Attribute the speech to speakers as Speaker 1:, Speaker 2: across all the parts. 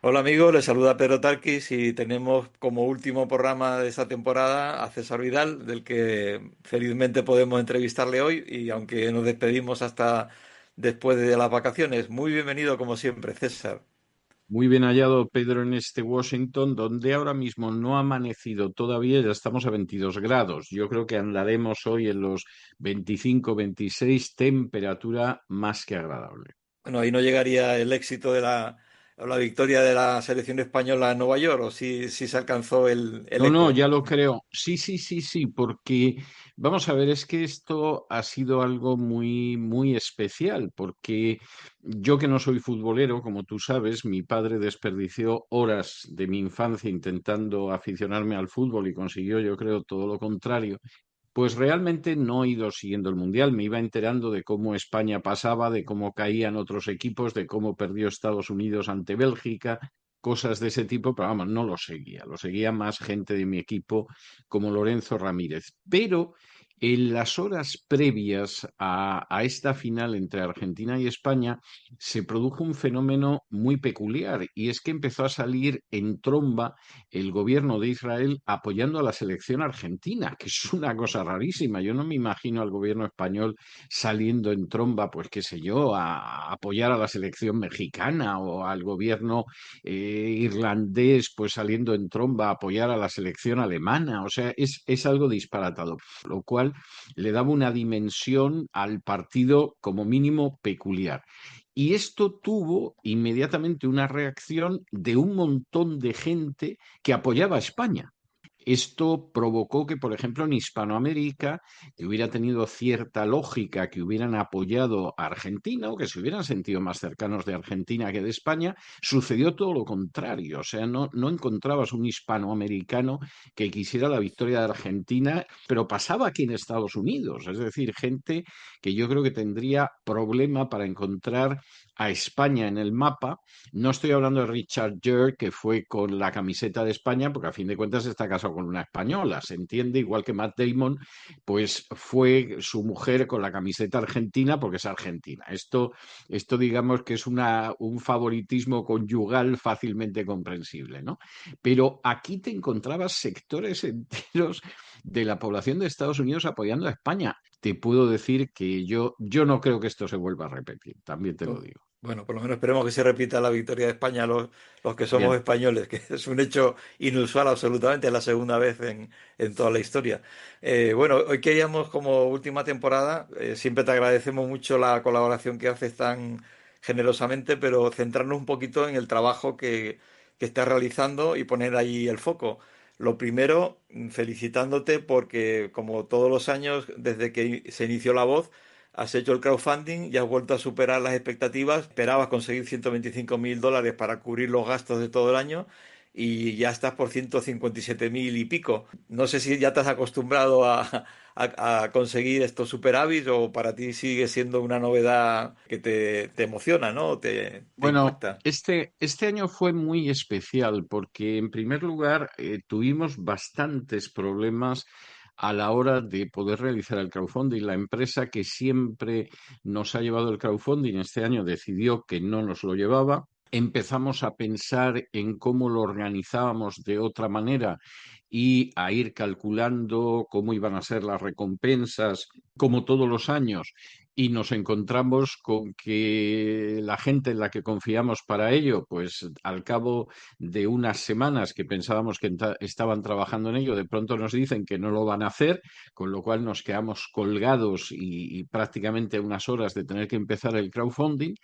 Speaker 1: Hola amigos, les saluda Pedro Tarquis y tenemos como último programa de esta temporada a César Vidal, del que felizmente podemos entrevistarle hoy y aunque nos despedimos hasta después de las vacaciones. Muy bienvenido como siempre, César.
Speaker 2: Muy bien hallado, Pedro, en este Washington, donde ahora mismo no ha amanecido todavía, ya estamos a 22 grados. Yo creo que andaremos hoy en los 25, 26, temperatura más que agradable.
Speaker 1: Bueno, ahí no llegaría el éxito de o la victoria de la selección española en Nueva York, o si se alcanzó el
Speaker 2: No, no,
Speaker 1: eco.
Speaker 2: ya lo creo. Sí, sí, sí, sí, porque vamos a ver, es que esto ha sido algo muy, muy especial, porque yo que no soy futbolero, como tú sabes, mi padre desperdició horas de mi infancia intentando aficionarme al fútbol y consiguió, yo creo, todo lo contrario. Pues realmente no he ido siguiendo el Mundial, me iba enterando de cómo España pasaba, de cómo caían otros equipos, de cómo perdió Estados Unidos ante Bélgica, cosas de ese tipo, pero vamos, no lo seguía más gente de mi equipo como Lorenzo Ramírez. Pero en las horas previas a esta final entre Argentina y España se produjo un fenómeno muy peculiar y es que empezó a salir en tromba el gobierno de Israel apoyando a la selección argentina, que es una cosa rarísima. Yo no me imagino al gobierno español saliendo en tromba, pues qué sé yo, a apoyar a la selección mexicana o al gobierno irlandés, pues saliendo en tromba a apoyar a la selección alemana. O sea, es algo disparatado, lo cual le daba una dimensión al partido como mínimo peculiar. Y esto tuvo inmediatamente una reacción de un montón de gente que apoyaba a España. Esto provocó que, por ejemplo, en Hispanoamérica, que hubiera tenido cierta lógica que hubieran apoyado a Argentina o que se hubieran sentido más cercanos de Argentina que de España, sucedió todo lo contrario. O sea, no encontrabas un hispanoamericano que quisiera la victoria de Argentina, pero pasaba aquí en Estados Unidos. Es decir, gente que yo creo que tendría problema para encontrar a España en el mapa. No estoy hablando de Richard Gere, que fue con la camiseta de España, porque a fin de cuentas está casado con una española, se entiende, igual que Matt Damon, pues fue su mujer con la camiseta argentina porque es argentina. Esto digamos que es un favoritismo conyugal fácilmente comprensible, ¿no? Pero aquí te encontrabas sectores enteros de la población de Estados Unidos apoyando a España. Te puedo decir que yo no creo que esto se vuelva a repetir, también te lo
Speaker 1: ¿No?
Speaker 2: digo.
Speaker 1: Bueno, por lo menos esperemos que se repita la victoria de España los que somos
Speaker 2: Bien.
Speaker 1: españoles, que es un hecho inusual absolutamente, es la segunda vez en toda la historia. Bueno, hoy queríamos como última temporada, siempre te agradecemos mucho la colaboración que haces tan generosamente, pero centrarnos un poquito en el trabajo que estás realizando y poner ahí el foco. Lo primero, felicitándote porque como todos los años, desde que se inició La Voz, has hecho el crowdfunding y has vuelto a superar las expectativas. Esperabas conseguir 125.000 dólares para cubrir los gastos de todo el año y ya estás por 157.000 y pico. No sé si ya te has acostumbrado a conseguir estos superávit o para ti sigue siendo una novedad que te emociona, ¿no? Te
Speaker 2: Bueno,
Speaker 1: impacta.
Speaker 2: este año fue muy especial porque, en primer lugar, tuvimos bastantes problemas a la hora de poder realizar el crowdfunding. La empresa que siempre nos ha llevado el crowdfunding este año decidió que no nos lo llevaba. Empezamos a pensar en cómo lo organizábamos de otra manera y a ir calculando cómo iban a ser las recompensas, como todos los años, y nos encontramos con que la gente en la que confiamos para ello, pues al cabo de unas semanas que pensábamos que estaban trabajando en ello, de pronto nos dicen que no lo van a hacer, con lo cual nos quedamos colgados y prácticamente unas horas de tener que empezar el crowdfunding.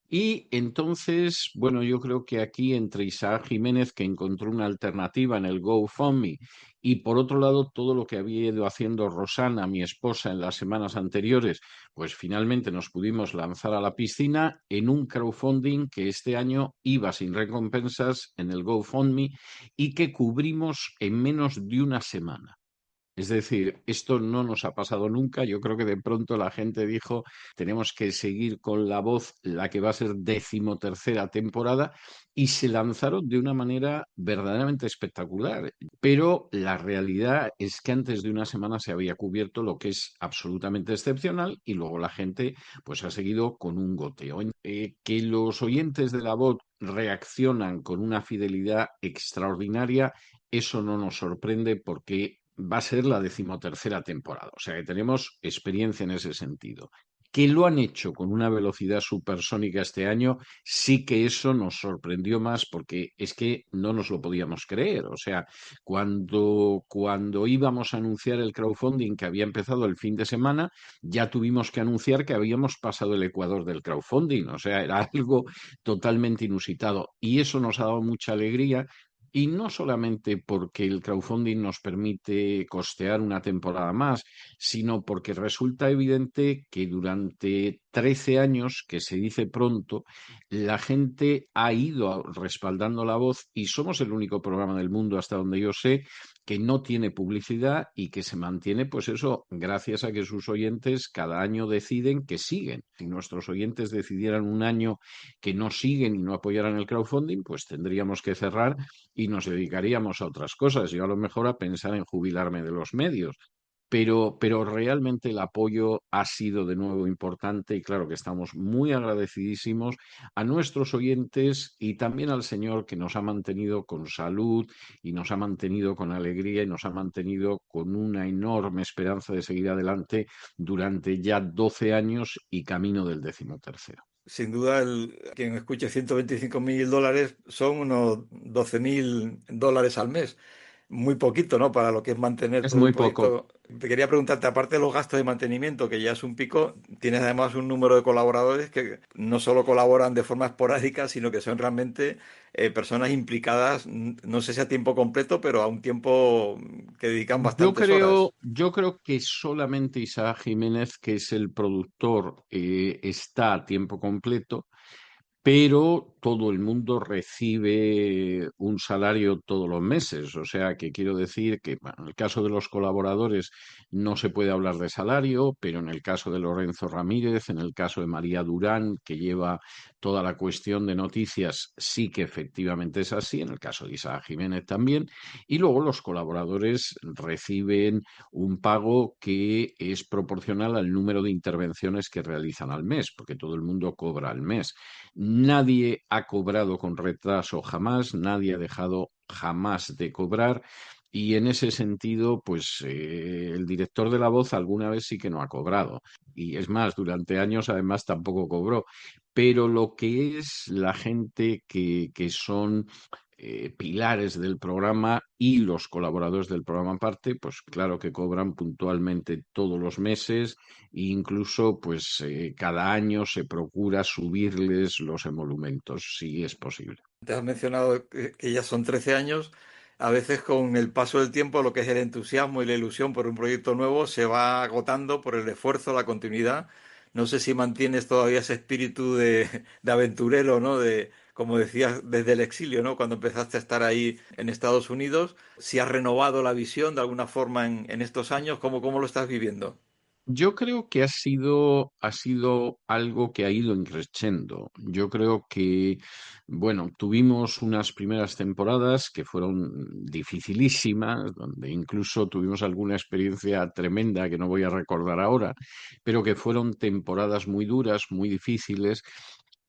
Speaker 2: Y entonces, bueno, yo creo que aquí entre Isaac Jiménez, que encontró una alternativa en el GoFundMe, y por otro lado, todo lo que había ido haciendo Rosana, mi esposa, en las semanas anteriores, pues finalmente nos pudimos lanzar a la piscina en un crowdfunding que este año iba sin recompensas en el GoFundMe y que cubrimos en menos de una semana. Es decir, esto no nos ha pasado nunca. Yo creo que de pronto la gente dijo, tenemos que seguir con La Voz, la que va a ser 13ª temporada, y se lanzaron de una manera verdaderamente espectacular. Pero la realidad es que antes de una semana se había cubierto lo que es absolutamente excepcional y luego la gente pues ha seguido con un goteo. Que los oyentes de La Voz reaccionan con una fidelidad extraordinaria, eso no nos sorprende porque va a ser la 13ª temporada. O sea que tenemos experiencia en ese sentido. Que lo han hecho con una velocidad supersónica este año, sí que eso nos sorprendió más porque es que no nos lo podíamos creer. O sea, cuando íbamos a anunciar el crowdfunding que había empezado el fin de semana, ya tuvimos que anunciar que habíamos pasado el ecuador del crowdfunding. O sea, era algo totalmente inusitado. Y eso nos ha dado mucha alegría. Y no solamente porque el crowdfunding nos permite costear una temporada más, sino porque resulta evidente que durante 13 años, que se dice pronto, la gente ha ido respaldando la voz y somos el único programa del mundo, hasta donde yo sé, que no tiene publicidad y que se mantiene, pues eso, gracias a que sus oyentes cada año deciden que siguen. Si nuestros oyentes decidieran un año que no siguen y no apoyaran el crowdfunding, pues tendríamos que cerrar y nos dedicaríamos a otras cosas. Yo a lo mejor a pensar en jubilarme de los medios. Pero realmente el apoyo ha sido de nuevo importante y claro que estamos muy agradecidísimos a nuestros oyentes y también al Señor que nos ha mantenido con salud y nos ha mantenido con alegría y nos ha mantenido con una enorme esperanza de seguir adelante durante ya 12 años y camino del 13º.
Speaker 1: Sin duda, quien escuche $125.000 son unos $12.000 al mes. Muy poquito, ¿no? Para lo que es mantener
Speaker 2: Es
Speaker 1: todo un
Speaker 2: muy poco.
Speaker 1: proyecto. Te quería preguntarte, aparte de los gastos de mantenimiento, que ya es un pico, tienes además un número de colaboradores que no solo colaboran de forma esporádica, sino que son realmente personas implicadas, no sé si a tiempo completo, pero a un tiempo que dedican bastantes horas.
Speaker 2: Yo creo que solamente Isaac Jiménez, que es el productor, está a tiempo completo, pero todo el mundo recibe un salario todos los meses. O sea, que quiero decir que bueno, en el caso de los colaboradores no se puede hablar de salario, pero en el caso de Lorenzo Ramírez, en el caso de María Durán, que lleva toda la cuestión de noticias, sí que efectivamente es así, en el caso de Isaac Jiménez también. Y luego los colaboradores reciben un pago que es proporcional al número de intervenciones que realizan al mes, porque todo el mundo cobra al mes. Nadie ha cobrado con retraso jamás, nadie ha dejado jamás de cobrar. Y en ese sentido, pues el director de La Voz alguna vez sí que no ha cobrado. Y es más, durante años además tampoco cobró. Pero lo que es la gente que son pilares del programa y los colaboradores del programa aparte, pues claro que cobran puntualmente todos los meses e incluso pues cada año se procura subirles los emolumentos, si es posible.
Speaker 1: Te has mencionado que ya son 13 años. A veces con el paso del tiempo lo que es el entusiasmo y la ilusión por un proyecto nuevo se va agotando por el esfuerzo, la continuidad. No sé si mantienes todavía ese espíritu de aventurero, ¿no? De, como decías, desde el exilio, ¿no? Cuando empezaste a estar ahí en Estados Unidos. Si has renovado la visión de alguna forma en estos años, ¿cómo lo estás viviendo?
Speaker 2: Yo creo que ha sido algo que ha ido increciendo. Yo creo que, bueno, tuvimos unas primeras temporadas que fueron dificilísimas, donde incluso tuvimos alguna experiencia tremenda que no voy a recordar ahora, pero que fueron temporadas muy duras, muy difíciles.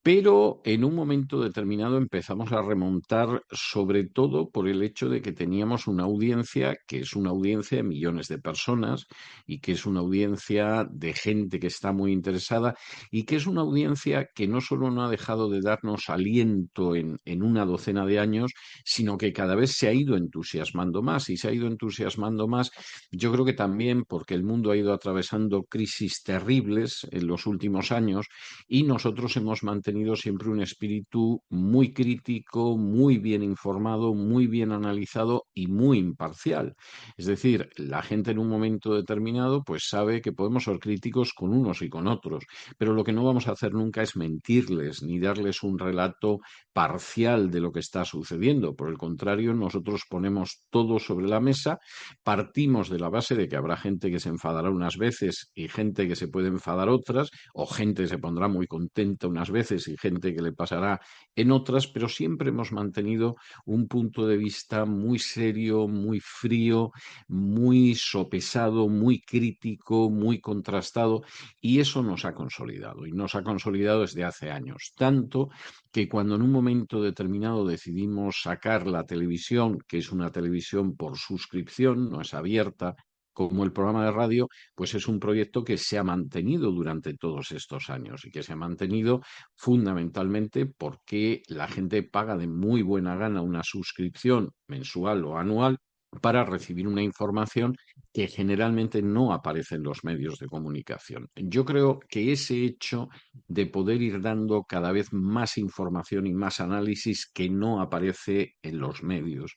Speaker 2: Pero en un momento determinado empezamos a remontar, sobre todo por el hecho de que teníamos una audiencia que es una audiencia de millones de personas y que es una audiencia de gente que está muy interesada y que es una audiencia que no solo no ha dejado de darnos aliento en una docena de años, sino que cada vez se ha ido entusiasmando más y se ha ido entusiasmando más. Yo creo que también porque el mundo ha ido atravesando crisis terribles en los últimos años y nosotros hemos mantenido siempre un espíritu muy crítico, muy bien informado, muy bien analizado y muy imparcial. Es decir, la gente en un momento determinado pues sabe que podemos ser críticos con unos y con otros, pero lo que no vamos a hacer nunca es mentirles ni darles un relato parcial de lo que está sucediendo. Por el contrario, nosotros ponemos todo sobre la mesa, partimos de la base de que habrá gente que se enfadará unas veces y gente que se puede enfadar otras, o gente que se pondrá muy contenta unas veces veces y gente que le pasará en otras, pero siempre hemos mantenido un punto de vista muy serio, muy frío, muy sopesado, muy crítico, muy contrastado, y eso nos ha consolidado, y nos ha consolidado desde hace años. Tanto que cuando en un momento determinado decidimos sacar la televisión, que es una televisión por suscripción, no es abierta, como el programa de radio, pues es un proyecto que se ha mantenido durante todos estos años y que se ha mantenido fundamentalmente porque la gente paga de muy buena gana una suscripción mensual o anual para recibir una información que generalmente no aparece en los medios de comunicación. Yo creo que ese hecho de poder ir dando cada vez más información y más análisis que no aparece en los medios,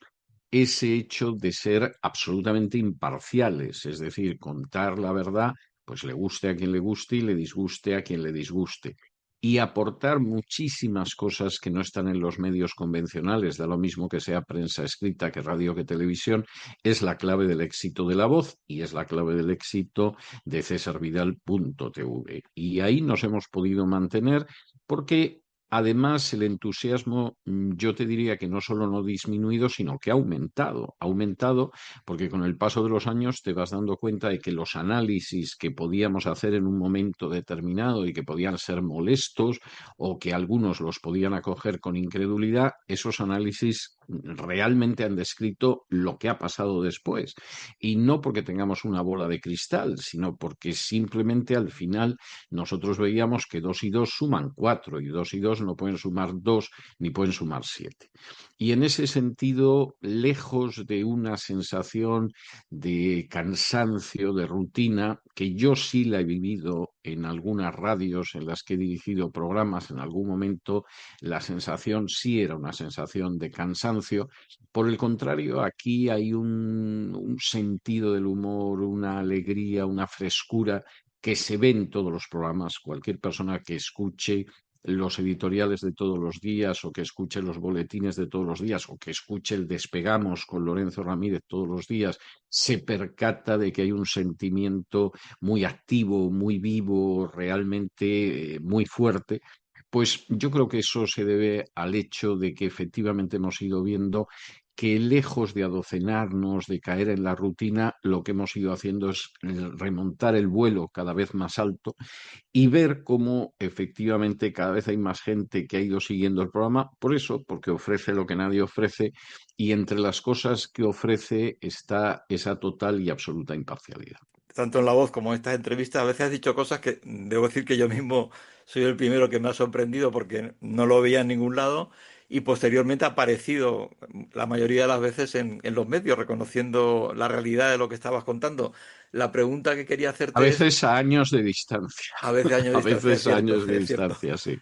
Speaker 2: ese hecho de ser absolutamente imparciales, es decir, contar la verdad, pues le guste a quien le guste y le disguste a quien le disguste. Y aportar muchísimas cosas que no están en los medios convencionales, da lo mismo que sea prensa escrita, que radio, que televisión, es la clave del éxito de La Voz y es la clave del éxito de cesarvidal.tv. Y ahí nos hemos podido mantener porque además, el entusiasmo, yo te diría que no solo no ha disminuido, sino que ha aumentado. Ha aumentado porque con el paso de los años te vas dando cuenta de que los análisis que podíamos hacer en un momento determinado y que podían ser molestos o que algunos los podían acoger con incredulidad, esos análisis realmente han descrito lo que ha pasado después. Y no porque tengamos una bola de cristal, sino porque simplemente al final nosotros veíamos que 2 y 2 suman 4 y 2 y 2 no pueden sumar 2 ni pueden sumar 7. Y en ese sentido, lejos de una sensación de cansancio, de rutina, que yo sí la he vivido en algunas radios en las que he dirigido programas, en algún momento la sensación sí era una sensación de cansancio. Por el contrario, aquí hay un sentido del humor, una alegría, una frescura que se ve en todos los programas. Cualquier persona que escuche los editoriales de todos los días o que escuche los boletines de todos los días o que escuche el Despegamos con Lorenzo Ramírez todos los días, se percata de que hay un sentimiento muy activo, muy vivo, realmente muy fuerte. Pues yo creo que eso se debe al hecho de que efectivamente hemos ido viendo que lejos de adocenarnos, de caer en la rutina, lo que hemos ido haciendo es remontar el vuelo cada vez más alto y ver cómo efectivamente cada vez hay más gente que ha ido siguiendo el programa, por eso, porque ofrece lo que nadie ofrece y entre las cosas que ofrece está esa total y absoluta imparcialidad.
Speaker 1: Tanto en La Voz como en estas entrevistas, a veces has dicho cosas que debo decir que yo mismo soy el primero que me ha sorprendido porque no lo veía en ningún lado y posteriormente ha aparecido la mayoría de las veces en los medios, reconociendo la realidad de lo que estabas contando. La pregunta que quería
Speaker 2: A
Speaker 1: hacerte es,
Speaker 2: veces a años de distancia,
Speaker 1: a veces años de
Speaker 2: a
Speaker 1: distancia, es
Speaker 2: veces a
Speaker 1: cierto,
Speaker 2: años de
Speaker 1: es cierto.
Speaker 2: distancia, sí,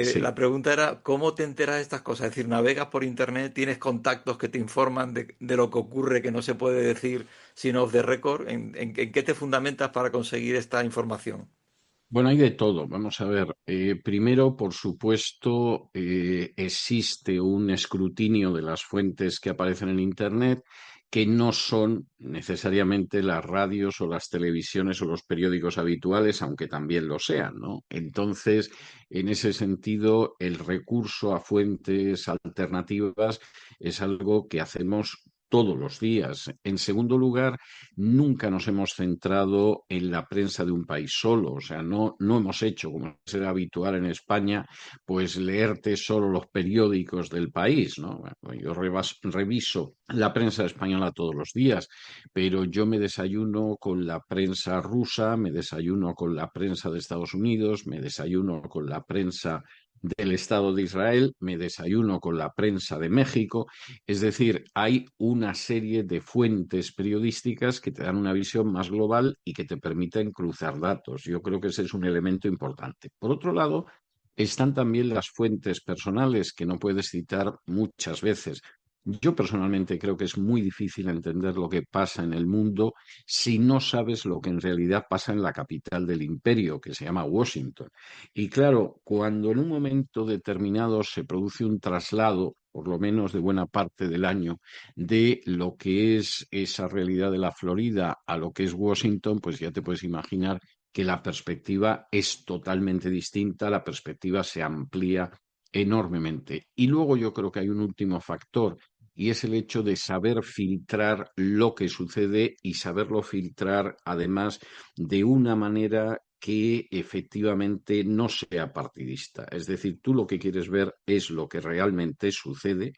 Speaker 2: sí.
Speaker 1: La pregunta era, ¿cómo te enteras de estas cosas? Es decir, navegas por internet, tienes contactos que te informan de lo que ocurre que no se puede decir sino off the record. ¿En qué te fundamentas para conseguir esta información?
Speaker 2: Bueno, hay de todo. Vamos a ver. Primero, por supuesto, existe un escrutinio de las fuentes que aparecen en Internet que no son necesariamente las radios o las televisiones o los periódicos habituales, aunque también lo sean, ¿no? Entonces, en ese sentido, el recurso a fuentes alternativas es algo que hacemos todos los días. En segundo lugar, nunca nos hemos centrado en la prensa de un país solo, o sea, no hemos hecho, como será habitual en España, pues leerte solo los periódicos del país, ¿no? Bueno, pues yo reviso la prensa española todos los días, pero yo me desayuno con la prensa rusa, me desayuno con la prensa de Estados Unidos, me desayuno con la prensa del Estado de Israel, me desayuno con la prensa de México, es decir, hay una serie de fuentes periodísticas que te dan una visión más global y que te permiten cruzar datos. Yo creo que ese es un elemento importante. Por otro lado, están también las fuentes personales que no puedes citar muchas veces. Yo personalmente creo que es muy difícil entender lo que pasa en el mundo si no sabes lo que en realidad pasa en la capital del imperio, que se llama Washington. Y claro, cuando en un momento determinado se produce un traslado, por lo menos de buena parte del año, de lo que es esa realidad de la Florida a lo que es Washington, pues ya te puedes imaginar que la perspectiva es totalmente distinta, la perspectiva se amplía enormemente. Y luego yo creo que hay un último factor y es el hecho de saber filtrar lo que sucede y saberlo filtrar además de una manera que efectivamente no sea partidista. Es decir, tú lo que quieres ver es lo que realmente sucede.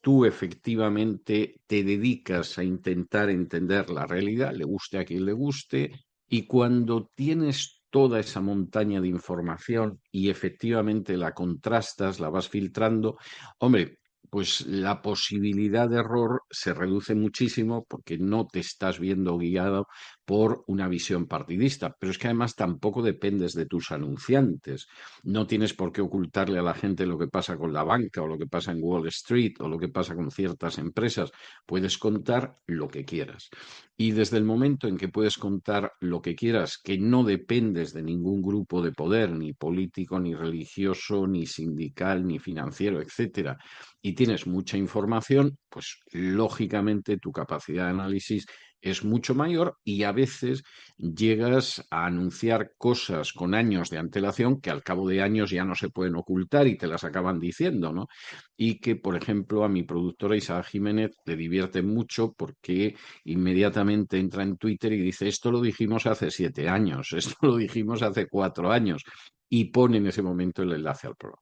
Speaker 2: Tú efectivamente te dedicas a intentar entender la realidad, le guste a quien le guste, y cuando tienes toda esa montaña de información y efectivamente la contrastas, la vas filtrando, hombre, pues la posibilidad de error se reduce muchísimo porque no te estás viendo guiado por una visión partidista. Pero es que además tampoco dependes de tus anunciantes. No tienes por qué ocultarle a la gente lo que pasa con la banca o lo que pasa en Wall Street o lo que pasa con ciertas empresas. Puedes contar lo que quieras. Y desde el momento en que puedes contar lo que quieras, que no dependes de ningún grupo de poder, ni político, ni religioso, ni sindical, ni financiero, etcétera, y tienes mucha información, pues lógicamente tu capacidad de análisis es mucho mayor y a veces llegas a anunciar cosas con años de antelación que al cabo de años ya no se pueden ocultar y te las acaban diciendo, ¿no? Y que, por ejemplo, a mi productora Isabel Jiménez le divierte mucho porque inmediatamente entra en Twitter y dice, esto lo dijimos hace 7 años, esto lo dijimos hace 4 años, y pone en ese momento el enlace al programa.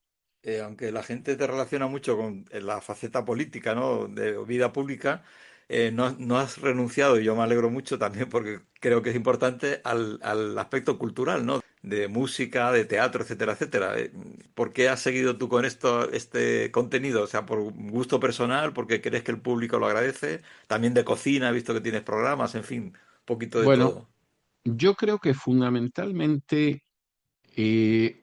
Speaker 1: Aunque la gente te relaciona mucho con la faceta política, ¿no? De vida pública, no has renunciado, y yo me alegro mucho también porque creo que es importante al aspecto cultural, ¿no? De música, de teatro, etcétera, etcétera. ¿Por qué has seguido tú con esto, este contenido? O sea, por gusto personal, porque crees que el público lo agradece, también de cocina, he visto que tienes programas, en fin, un poquito de
Speaker 2: Bueno,
Speaker 1: todo.
Speaker 2: yo creo que fundamentalmente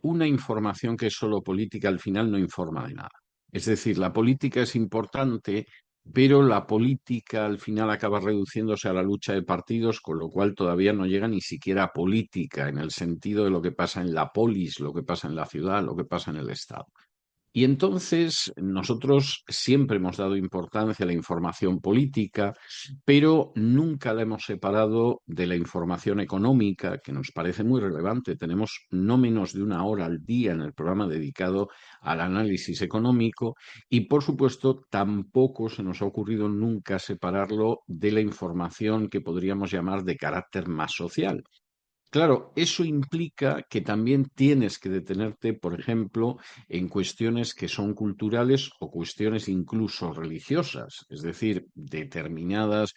Speaker 2: una información que es solo política al final no informa de nada. Es decir, la política es importante, pero la política al final acaba reduciéndose a la lucha de partidos, con lo cual todavía no llega ni siquiera a política en el sentido de lo que pasa en la polis, lo que pasa en la ciudad, lo que pasa en el Estado. Y entonces nosotros siempre hemos dado importancia a la información política, pero nunca la hemos separado de la información económica, que nos parece muy relevante. Tenemos no menos de 1 hora al día en el programa dedicado al análisis económico y, por supuesto, tampoco se nos ha ocurrido nunca separarlo de la información que podríamos llamar de carácter más social. Claro, eso implica que también tienes que detenerte, por ejemplo, en cuestiones que son culturales o cuestiones incluso religiosas, es decir, determinadas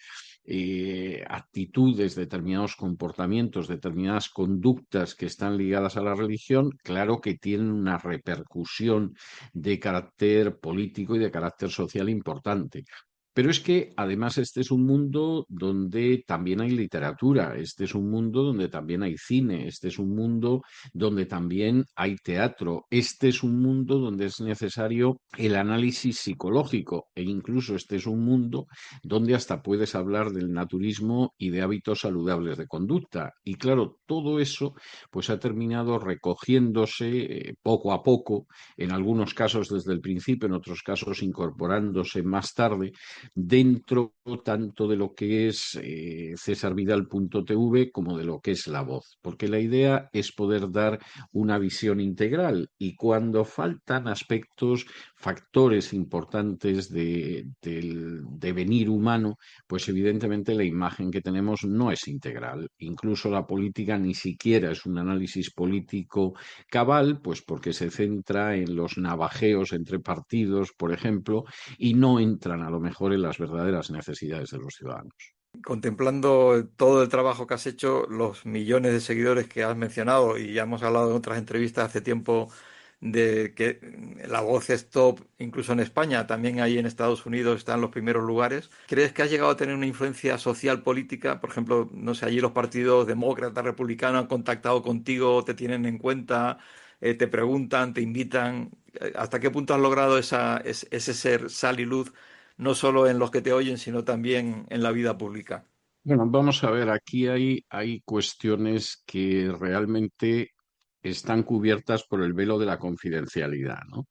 Speaker 2: actitudes, determinados comportamientos, determinadas conductas que están ligadas a la religión, claro que tienen una repercusión de carácter político y de carácter social importante. Pero es que además este es un mundo donde también hay literatura, este es un mundo donde también hay cine, este es un mundo donde también hay teatro, este es un mundo donde es necesario el análisis psicológico e incluso este es un mundo donde hasta puedes hablar del naturismo y de hábitos saludables de conducta. Y claro, todo eso pues ha terminado recogiéndose poco a poco, en algunos casos desde el principio, en otros casos incorporándose más tarde dentro tanto de lo que es cesarvidal.tv como de lo que es La Voz, porque la idea es poder dar una visión integral y cuando faltan aspectos, factores importantes del devenir humano, pues evidentemente la imagen que tenemos no es integral. Incluso la política ni siquiera es un análisis político cabal, pues porque se centra en los navajeos entre partidos, por ejemplo, y no entran a lo mejor en las verdaderas necesidades de los ciudadanos.
Speaker 1: Contemplando todo el trabajo que has hecho, los millones de seguidores que has mencionado, y ya hemos hablado en otras entrevistas hace tiempo de que la voz es top, incluso en España, también ahí en Estados Unidos están en los primeros lugares. ¿Crees que has llegado a tener una influencia social política? Por ejemplo, no sé, allí los partidos demócratas, republicanos han contactado contigo, te tienen en cuenta, te preguntan, te invitan. ¿Hasta qué punto has logrado ese ser sal y luz, no solo en los que te oyen, sino también en la vida pública?
Speaker 2: Bueno, vamos a ver, aquí hay cuestiones que realmente están cubiertas por el velo de la confidencialidad, ¿no?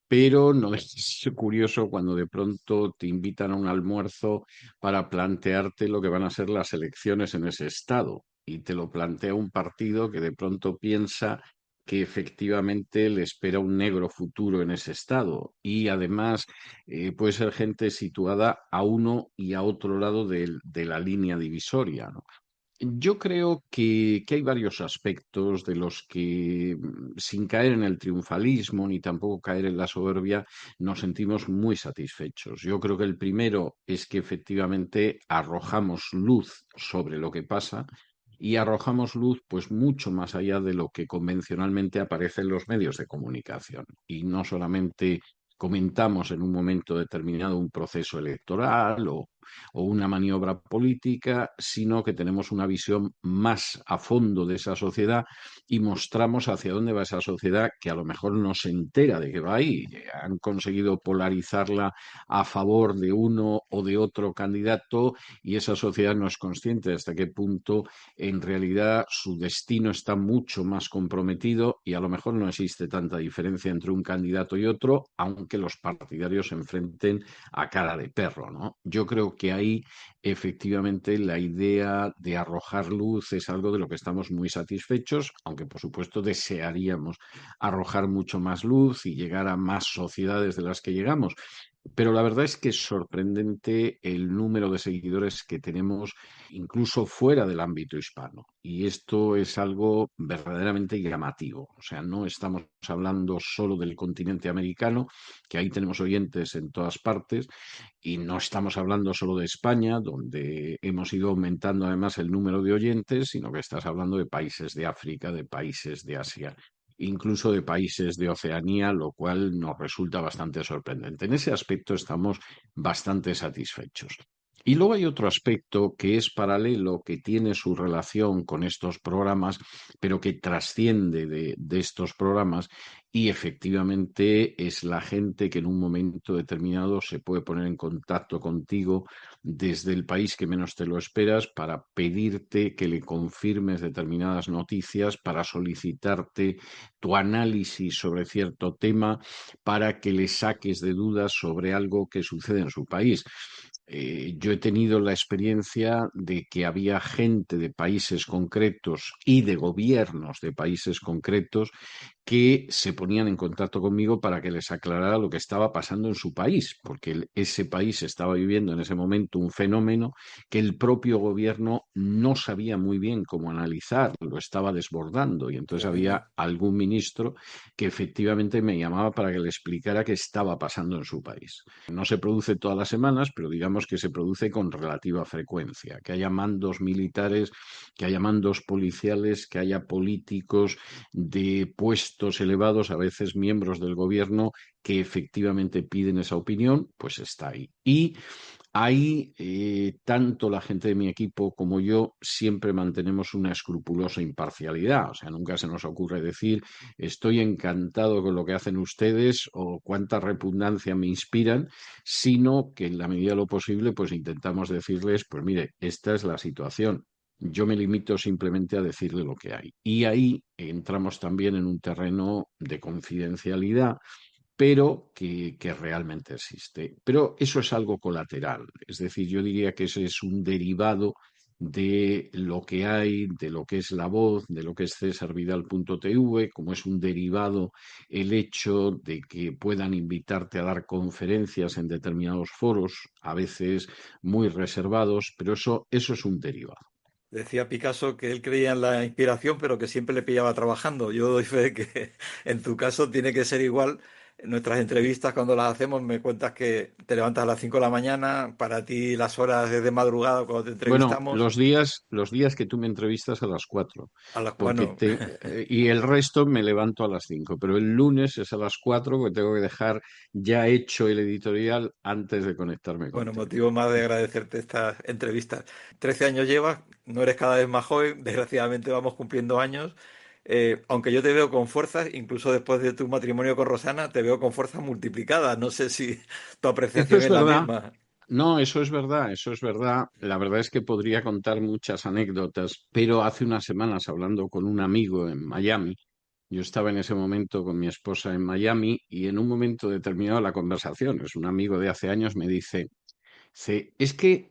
Speaker 2: Pero no es curioso cuando de pronto te invitan a un almuerzo para plantearte lo que van a ser las elecciones en ese estado. y te lo plantea un partido que de pronto piensa que efectivamente le espera un negro futuro en ese estado y además puede ser gente situada a uno y a otro lado de la línea divisoria, ¿no? Yo creo que hay varios aspectos de los que, sin caer en el triunfalismo ni tampoco caer en la soberbia, nos sentimos muy satisfechos. Yo creo que el primero es que efectivamente arrojamos luz sobre lo que pasa y arrojamos luz pues mucho más allá de lo que convencionalmente aparece en los medios de comunicación. Y no solamente comentamos en un momento determinado un proceso electoral o una maniobra política, sino que tenemos una visión más a fondo de esa sociedad y mostramos hacia dónde va esa sociedad que a lo mejor no se entera de que va ahí. Han conseguido polarizarla a favor de uno o de otro candidato y esa sociedad no es consciente de hasta qué punto en realidad su destino está mucho más comprometido y a lo mejor no existe tanta diferencia entre un candidato y otro, aunque los partidarios se enfrenten a cara de perro, ¿no? Yo creo que ahí efectivamente la idea de arrojar luz es algo de lo que estamos muy satisfechos, aunque por supuesto desearíamos arrojar mucho más luz y llegar a más sociedades de las que llegamos. Pero la verdad es que es sorprendente el número de seguidores que tenemos incluso fuera del ámbito hispano. Y esto es algo verdaderamente llamativo. O sea, no estamos hablando solo del continente americano, que ahí tenemos oyentes en todas partes, y no estamos hablando solo de España, donde hemos ido aumentando además el número de oyentes, sino que estás hablando de países de África, de países de Asia, incluso de países de Oceanía, lo cual nos resulta bastante sorprendente. En ese aspecto estamos bastante satisfechos. Y luego hay otro aspecto que es paralelo, que tiene su relación con estos programas, pero que trasciende de estos programas y efectivamente es la gente que en un momento determinado se puede poner en contacto contigo desde el país que menos te lo esperas para pedirte que le confirmes determinadas noticias, para solicitarte tu análisis sobre cierto tema, para que le saques de dudas sobre algo que sucede en su país. Yo he tenido la experiencia de que había gente de países concretos y de gobiernos de países concretos que se ponían en contacto conmigo para que les aclarara lo que estaba pasando en su país, porque ese país estaba viviendo en ese momento un fenómeno que el propio gobierno no sabía muy bien cómo analizar, lo estaba desbordando y entonces había
Speaker 1: Tremendo.
Speaker 2: algún ministro que efectivamente me llamaba para que le explicara qué estaba pasando en su país. No se produce todas las semanas, pero digamos que se produce con relativa frecuencia, que haya mandos militares, que haya mandos policiales, que haya políticos de puestos elevados, a veces miembros del gobierno, que efectivamente piden esa opinión, pues está ahí. Y ahí, tanto la gente de mi equipo como yo siempre mantenemos una escrupulosa imparcialidad. O sea, nunca se nos ocurre decir estoy encantado con lo que hacen ustedes o cuánta repugnancia me inspiran, sino que en la medida de lo posible, pues intentamos decirles, pues mire, esta es la situación. Yo me limito simplemente a decirle lo que hay. Y ahí entramos también en un terreno de confidencialidad pero que realmente existe. Pero eso es algo colateral, es decir, yo diría que ese es un derivado de lo que hay, de lo que es La Voz, de lo que es cesarvidal.tv, como es un derivado el hecho de que puedan invitarte a dar conferencias en determinados foros, a veces muy reservados, pero eso es un derivado.
Speaker 1: Decía Picasso que él creía en la inspiración, pero que siempre le pillaba trabajando. Yo doy fe de que en tu caso tiene que ser igual. En nuestras entrevistas, cuando las hacemos, me cuentas que te levantas a las 5 de la mañana, para ti las horas es de madrugada cuando te
Speaker 2: Bueno,
Speaker 1: entrevistamos.
Speaker 2: los días que tú me entrevistas a las 4,
Speaker 1: Bueno,
Speaker 2: y el resto me levanto a las 5, pero el lunes es a las 4 porque tengo que dejar ya hecho el editorial antes de conectarme
Speaker 1: bueno,
Speaker 2: contigo.
Speaker 1: motivo más de agradecerte estas entrevistas. 13 años llevas, no eres cada vez más joven, desgraciadamente vamos cumpliendo años. Aunque yo te veo con fuerzas, incluso después de tu matrimonio con Rosana, te veo con fuerzas multiplicadas. No sé si tu
Speaker 2: Eso
Speaker 1: apreciación
Speaker 2: es
Speaker 1: es la
Speaker 2: verdad.
Speaker 1: misma.
Speaker 2: No, eso es verdad, eso es verdad. La verdad es que podría contar muchas anécdotas, pero hace unas semanas hablando con un amigo en Miami, yo estaba en ese momento con mi esposa en Miami y en un momento determinado de la conversación, es un amigo de hace años, me dice, es que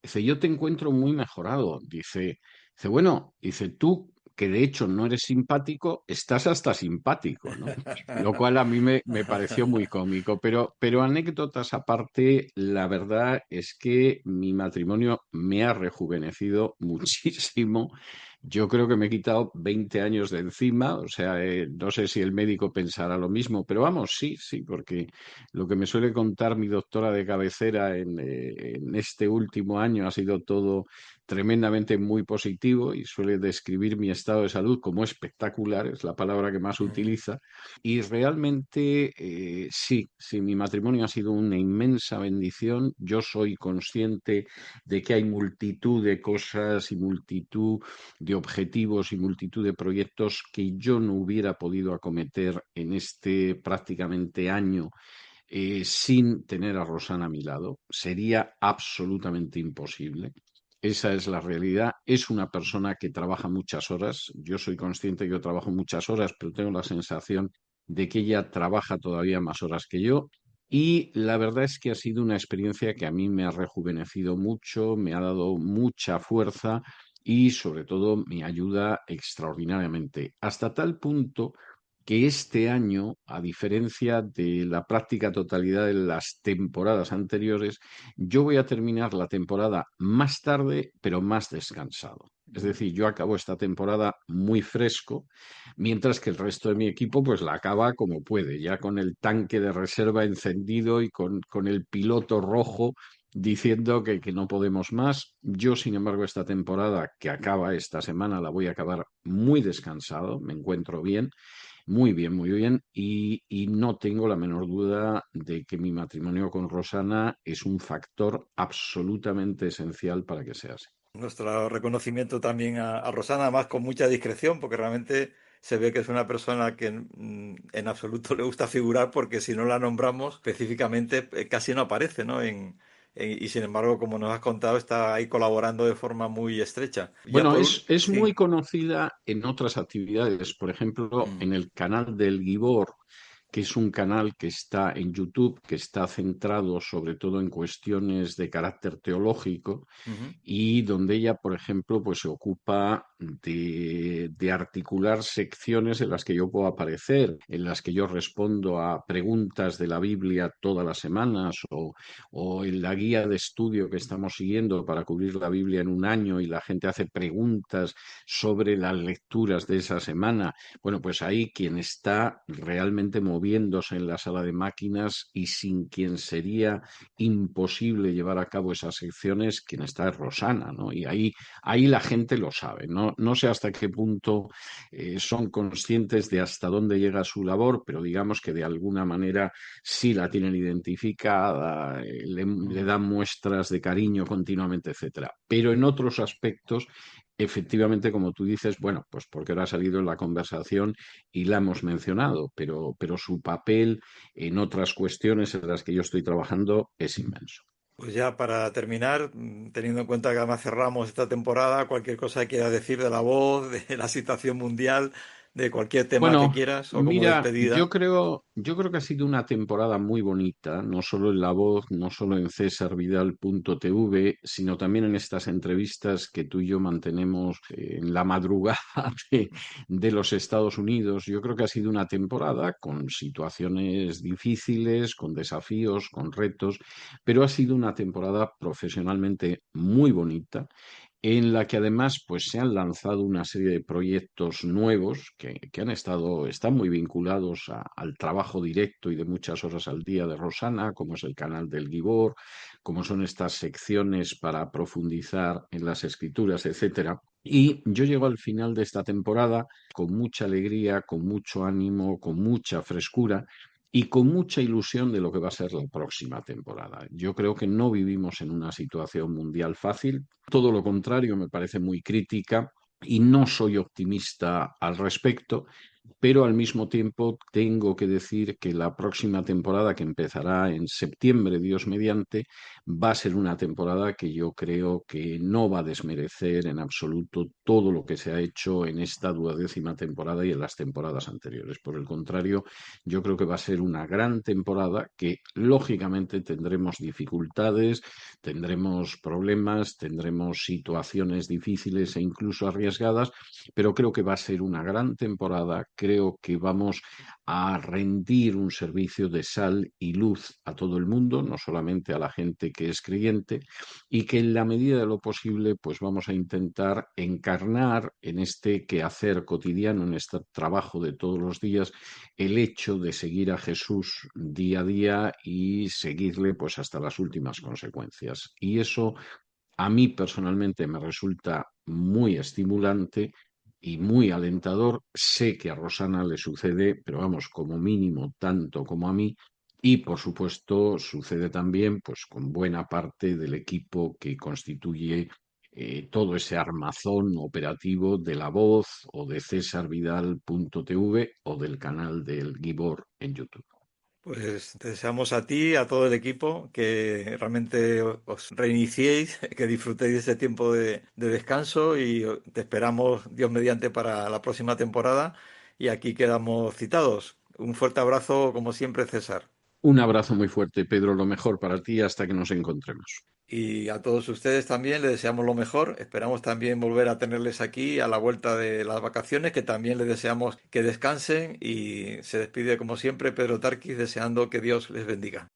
Speaker 2: dice, yo te encuentro muy mejorado. Dice, Dice, bueno, dice, tú, que de hecho no eres simpático, estás hasta simpático, ¿no? Lo cual a mí me pareció muy cómico, pero anécdotas aparte, la verdad es que mi matrimonio me ha rejuvenecido muchísimo. Yo creo que me he quitado 20 años de encima, o sea, no sé si el médico pensará lo mismo, pero vamos, sí, sí, porque lo que me suele contar mi doctora de cabecera en este último año ha sido todo tremendamente muy positivo y suele describir mi estado de salud como espectacular, es la palabra que más
Speaker 1: Ujú,
Speaker 2: utiliza. Y realmente sí, sí, mi matrimonio ha sido una inmensa bendición. Yo soy consciente de que hay multitud de cosas y multitud de objetivos y multitud de proyectos que yo no hubiera podido acometer en este prácticamente año sin tener a Rosana a mi lado. Sería absolutamente imposible. Esa es la realidad. Es una persona que trabaja muchas horas. Yo soy consciente que yo trabajo muchas horas, pero tengo la sensación de que ella trabaja todavía más horas que yo. Y la verdad es que ha sido una experiencia que a mí me ha rejuvenecido mucho, me ha dado mucha fuerza y sobre todo me ayuda extraordinariamente. Hasta tal punto que este año, a diferencia de la práctica totalidad de las temporadas anteriores, yo voy a terminar la temporada más tarde, pero más descansado. Es
Speaker 1: ujú.
Speaker 2: decir, yo acabo esta temporada muy fresco, mientras que el resto de mi equipo pues la acaba como puede, ya con el tanque de reserva encendido y con el piloto rojo diciendo que no podemos más. Yo, sin embargo, esta temporada que acaba esta semana la voy a acabar muy descansado, me encuentro bien, muy bien, muy bien. Y no tengo la menor duda de que mi matrimonio con Rosana es un factor absolutamente esencial para que sea así.
Speaker 1: Nuestro reconocimiento también a Rosana, además con mucha discreción, porque realmente se ve que es una persona que en absoluto le gusta figurar, porque si no la nombramos específicamente casi no aparece, ¿no? Y sin embargo, como nos has contado, está ahí colaborando de forma muy estrecha. Ya
Speaker 2: Bueno,
Speaker 1: por...
Speaker 2: es muy
Speaker 1: Sí.
Speaker 2: conocida en otras actividades, por ejemplo,
Speaker 1: Mm,
Speaker 2: en el canal del Gibor, que es un canal que está en YouTube, que está centrado sobre todo en cuestiones de carácter teológico
Speaker 1: ujú,
Speaker 2: y donde ella, por ejemplo, pues se ocupa de articular secciones en las que yo puedo aparecer, en las que yo respondo a preguntas de la Biblia todas las semanas o en la guía de estudio que estamos siguiendo para cubrir la Biblia en un año y la gente hace preguntas sobre las lecturas de esa semana. Bueno, pues ahí quien está realmente moviéndose en la sala de máquinas y sin quien sería imposible llevar a cabo esas secciones, quien está es Rosana, ¿no? Y ahí la gente lo sabe, ¿no? No sé hasta qué punto son conscientes de hasta dónde llega su labor, pero digamos que de alguna manera sí la tienen identificada, le
Speaker 1: ujú.
Speaker 2: dan muestras de cariño continuamente, etcétera. Pero en otros aspectos, efectivamente, como tú dices, bueno, pues porque ahora ha salido en la conversación y la hemos mencionado, pero su papel en otras cuestiones en las que yo estoy trabajando es inmenso.
Speaker 1: Pues ya para terminar, teniendo en cuenta que además cerramos esta temporada, cualquier cosa que quieras decir de la voz, de la situación mundial, de cualquier tema que
Speaker 2: Bueno,
Speaker 1: quieras o como
Speaker 2: mira,
Speaker 1: despedida.
Speaker 2: yo creo que ha sido una temporada muy bonita, no solo en La Voz, no solo en cesarvidal.tv, sino también en estas entrevistas que tú y yo mantenemos en la madrugada de, de los Estados Unidos. Yo creo que ha sido una temporada con situaciones difíciles, con desafíos, con retos, pero ha sido una temporada profesionalmente muy bonita en la que además pues se han lanzado una serie de proyectos nuevos que están muy vinculados al trabajo directo y de muchas horas al día de Rosana, como es el canal del Gibor, como son estas secciones para profundizar en las escrituras, etcétera. Y yo llego al final de esta temporada con mucha alegría, con mucho ánimo, con mucha frescura y con mucha ilusión de lo que va a ser la próxima temporada. Yo creo que no vivimos en una situación mundial fácil, todo lo contrario, me parece muy crítica y no soy optimista al respecto, pero al mismo tiempo tengo que decir que la próxima temporada, que empezará en septiembre, Dios mediante, va a ser una temporada que yo creo que no va a desmerecer en absoluto todo lo que se ha hecho en esta 12ª temporada y en las temporadas anteriores. Por el contrario, yo creo que va a ser una gran temporada que lógicamente tendremos dificultades, tendremos problemas, tendremos situaciones difíciles e incluso arriesgadas, pero creo que va a ser una gran temporada. Creo que vamos a rendir un servicio de sal y luz a todo el mundo, no solamente a la gente que es creyente, y que en la medida de lo posible, pues vamos a intentar encarnar en este quehacer cotidiano, en este trabajo de todos los días, el hecho de seguir a Jesús día a día y seguirle pues hasta las últimas consecuencias. Y eso a mí personalmente me resulta muy estimulante y muy alentador. Sé que a Rosana le sucede, pero vamos, como mínimo, tanto como a mí. Y por supuesto, sucede también pues, con buena parte del equipo que constituye todo ese armazón operativo de La Voz o de cesarvidal.tv o del canal del Gibor en YouTube.
Speaker 1: Pues te deseamos a ti, a todo el equipo, que realmente os reiniciéis, que disfrutéis de ese tiempo de descanso y te esperamos, Dios mediante, para la próxima temporada. Y aquí quedamos citados. Un fuerte abrazo, como siempre, César.
Speaker 2: Un abrazo muy fuerte, Pedro, lo mejor para ti hasta que nos encontremos.
Speaker 1: Y a todos ustedes también les deseamos lo mejor. Esperamos también volver a tenerles aquí a la vuelta de las vacaciones, que también les deseamos que descansen y se despide como siempre Pedro Tarquis deseando que Dios les bendiga.